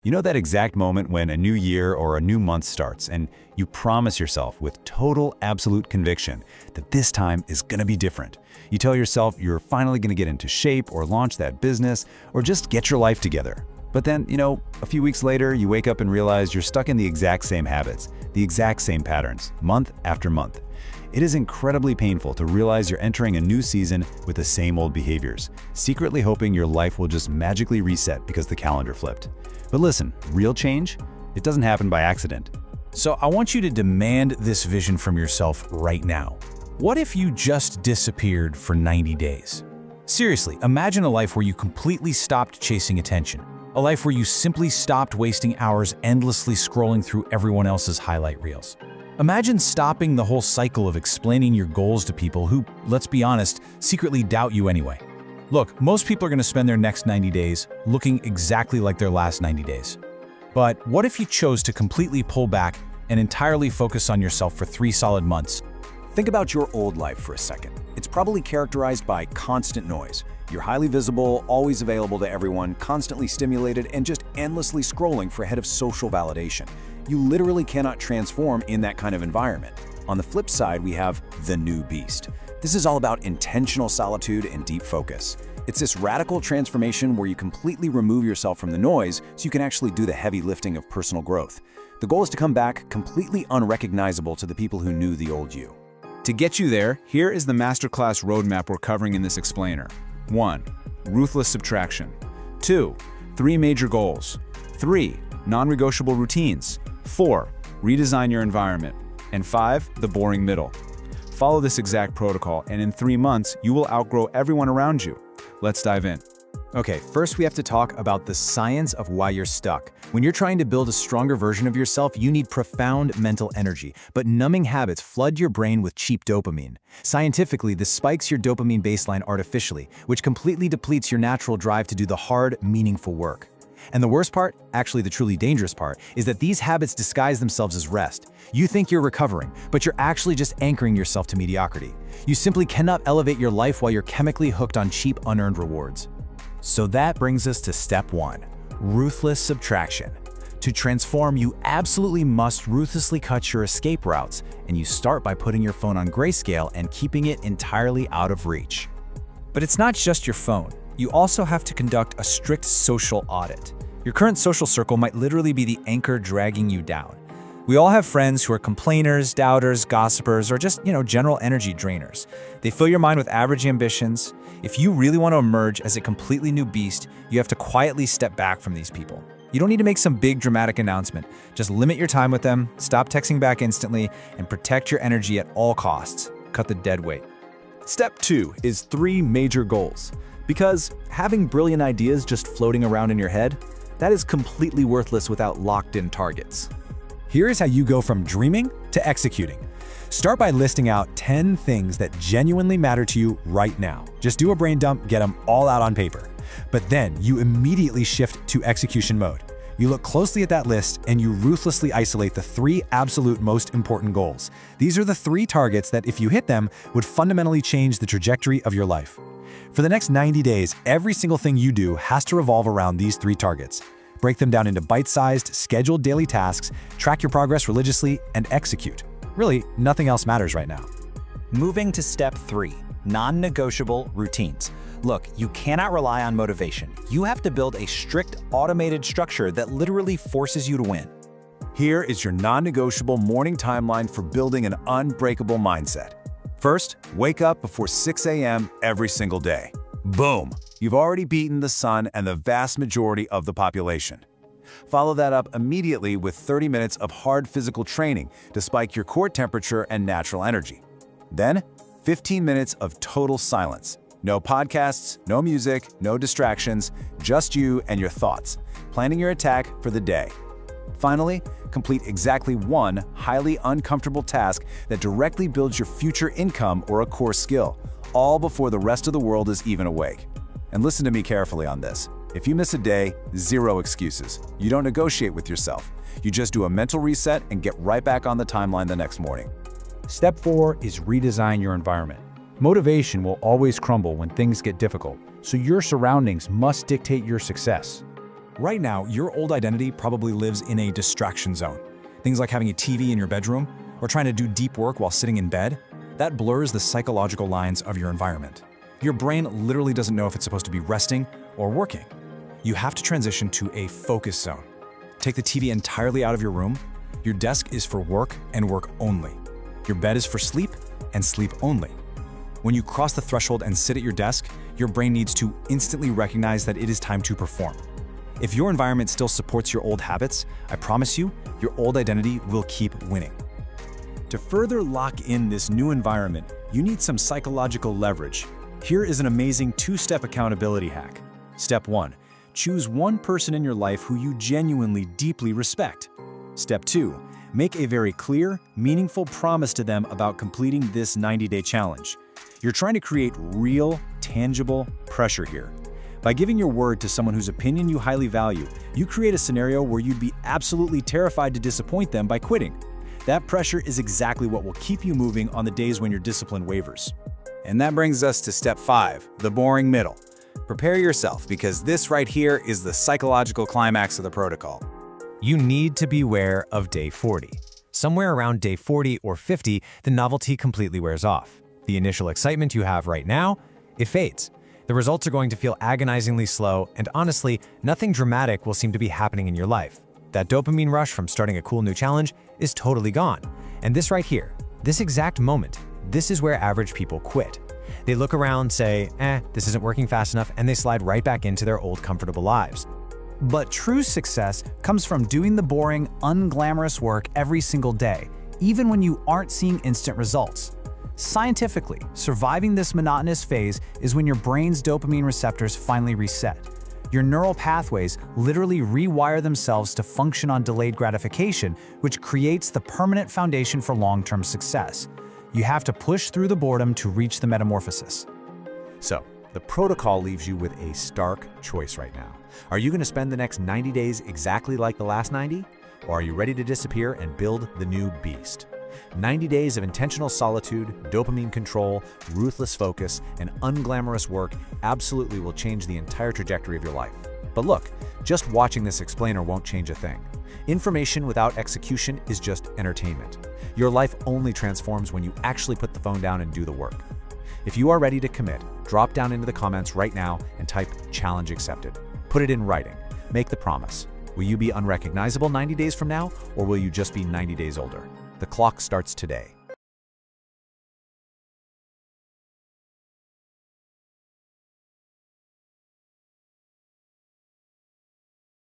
You know that exact moment when a new year or a new month starts and you promise yourself with total, absolute conviction that this time is gonna be different. You tell yourself you're finally gonna get into shape or launch that business or just get your life together. But then, a few weeks later, you wake up and realize you're stuck in the exact same habits, the exact same patterns, month after month. It is incredibly painful to realize you're entering a new season with the same old behaviors, secretly hoping your life will just magically reset because the calendar flipped. But listen, real change, it doesn't happen by accident. So I want you to demand this vision from yourself right now. What if you just disappeared for 90 days? Seriously, imagine a life where you completely stopped chasing attention. A life where you simply stopped wasting hours endlessly scrolling through everyone else's highlight reels. Imagine stopping the whole cycle of explaining your goals to people who, let's be honest, secretly doubt you anyway. Look, most people are going to spend their next 90 days looking exactly like their last 90 days. But what if you chose to completely pull back and entirely focus on yourself for 3 solid months? Think about your old life for a second. It's probably characterized by constant noise. You're highly visible, always available to everyone, constantly stimulated, and just endlessly scrolling for a hit of social validation. You literally cannot transform in that kind of environment. On the flip side, we have the new beast. This is all about intentional solitude and deep focus. It's this radical transformation where you completely remove yourself from the noise so you can actually do the heavy lifting of personal growth. The goal is to come back completely unrecognizable to the people who knew the old you. To get you there, here is the masterclass roadmap we're covering in this explainer. 1. Ruthless subtraction. 2. 3 major goals. 3. Non-negotiable routines. 4. Redesign your environment. And 5. The boring middle. Follow this exact protocol, and in 3 months, you will outgrow everyone around you. Let's dive in. Okay, first we have to talk about the science of why you're stuck. When you're trying to build a stronger version of yourself, you need profound mental energy, but numbing habits flood your brain with cheap dopamine. Scientifically, this spikes your dopamine baseline artificially, which completely depletes your natural drive to do the hard, meaningful work. And the worst part, actually the truly dangerous part, is that these habits disguise themselves as rest. You think you're recovering, but you're actually just anchoring yourself to mediocrity. You simply cannot elevate your life while you're chemically hooked on cheap, unearned rewards. So that brings us to step 1, ruthless subtraction. To transform, you absolutely must ruthlessly cut your escape routes, and you start by putting your phone on grayscale and keeping it entirely out of reach. But it's not just your phone. You also have to conduct a strict social audit. Your current social circle might literally be the anchor dragging you down. We all have friends who are complainers, doubters, gossipers, or just, general energy drainers. They fill your mind with average ambitions. If you really want to emerge as a completely new beast, you have to quietly step back from these people. You don't need to make some big dramatic announcement. Just limit your time with them, stop texting back instantly, and protect your energy at all costs. Cut the dead weight. Step 2 is 3 major goals. Because having brilliant ideas just floating around in your head, that is completely worthless without locked-in targets. Here is how you go from dreaming to executing. Start by listing out 10 things that genuinely matter to you right now. Just do a brain dump, get them all out on paper. But then you immediately shift to execution mode. You look closely at that list and you ruthlessly isolate the 3 absolute most important goals. These are the 3 targets that, if you hit them, would fundamentally change the trajectory of your life. For the next 90 days, every single thing you do has to revolve around these 3 targets. Break them down into bite-sized, scheduled daily tasks, track your progress religiously, and execute. Really, nothing else matters right now. Moving to step 3, non-negotiable routines. Look, you cannot rely on motivation. You have to build a strict, automated structure that literally forces you to win. Here is your non-negotiable morning timeline for building an unbreakable mindset. First, wake up before 6 a.m. every single day. Boom! You've already beaten the sun and the vast majority of the population. Follow that up immediately with 30 minutes of hard physical training to spike your core temperature and natural energy. Then, 15 minutes of total silence. No podcasts, no music, no distractions, just you and your thoughts, planning your attack for the day. Finally, complete exactly 1 highly uncomfortable task that directly builds your future income or a core skill, all before the rest of the world is even awake. And listen to me carefully on this. If you miss a day, 0 excuses. You don't negotiate with yourself. You just do a mental reset and get right back on the timeline the next morning. Step 4 is redesign your environment. Motivation will always crumble when things get difficult, so your surroundings must dictate your success. Right now, your old identity probably lives in a distraction zone. Things like having a TV in your bedroom or trying to do deep work while sitting in bed, that blurs the psychological lines of your environment. Your brain literally doesn't know if it's supposed to be resting or working. You have to transition to a focus zone. Take the TV entirely out of your room. Your desk is for work and work only. Your bed is for sleep and sleep only. When you cross the threshold and sit at your desk, your brain needs to instantly recognize that it is time to perform. If your environment still supports your old habits, I promise you, your old identity will keep winning. To further lock in this new environment, you need some psychological leverage. Here is an amazing two-step accountability hack. Step 1. Choose one person in your life who you genuinely deeply respect. Step 2. Make a very clear, meaningful promise to them about completing this 90-day challenge. You're trying to create real, tangible pressure here. By giving your word to someone whose opinion you highly value, you create a scenario where you'd be absolutely terrified to disappoint them by quitting. That pressure is exactly what will keep you moving on the days when your discipline wavers. And that brings us to step 5, the boring middle. Prepare yourself, because this right here is the psychological climax of the protocol. You need to beware of day 40. Somewhere around day 40 or 50, the novelty completely wears off. The initial excitement you have right now, it fades. The results are going to feel agonizingly slow, and honestly, nothing dramatic will seem to be happening in your life. That dopamine rush from starting a cool new challenge is totally gone. And this right here, this exact moment, this is where average people quit. They look around, say, this isn't working fast enough, and they slide right back into their old comfortable lives. But true success comes from doing the boring, unglamorous work every single day, even when you aren't seeing instant results. Scientifically, surviving this monotonous phase is when your brain's dopamine receptors finally reset. Your neural pathways literally rewire themselves to function on delayed gratification, which creates the permanent foundation for long-term success. You have to push through the boredom to reach the metamorphosis. So, the protocol leaves you with a stark choice right now. Are you going to spend the next 90 days exactly like the last 90? Or are you ready to disappear and build the new beast? 90 days of intentional solitude, dopamine control, ruthless focus, and unglamorous work absolutely will change the entire trajectory of your life. But look, just watching this explainer won't change a thing. Information without execution is just entertainment. Your life only transforms when you actually put the phone down and do the work. If you are ready to commit, drop down into the comments right now and type "challenge accepted." Put it in writing. Make the promise. Will you be unrecognizable 90 days from now, or will you just be 90 days older? The clock starts today.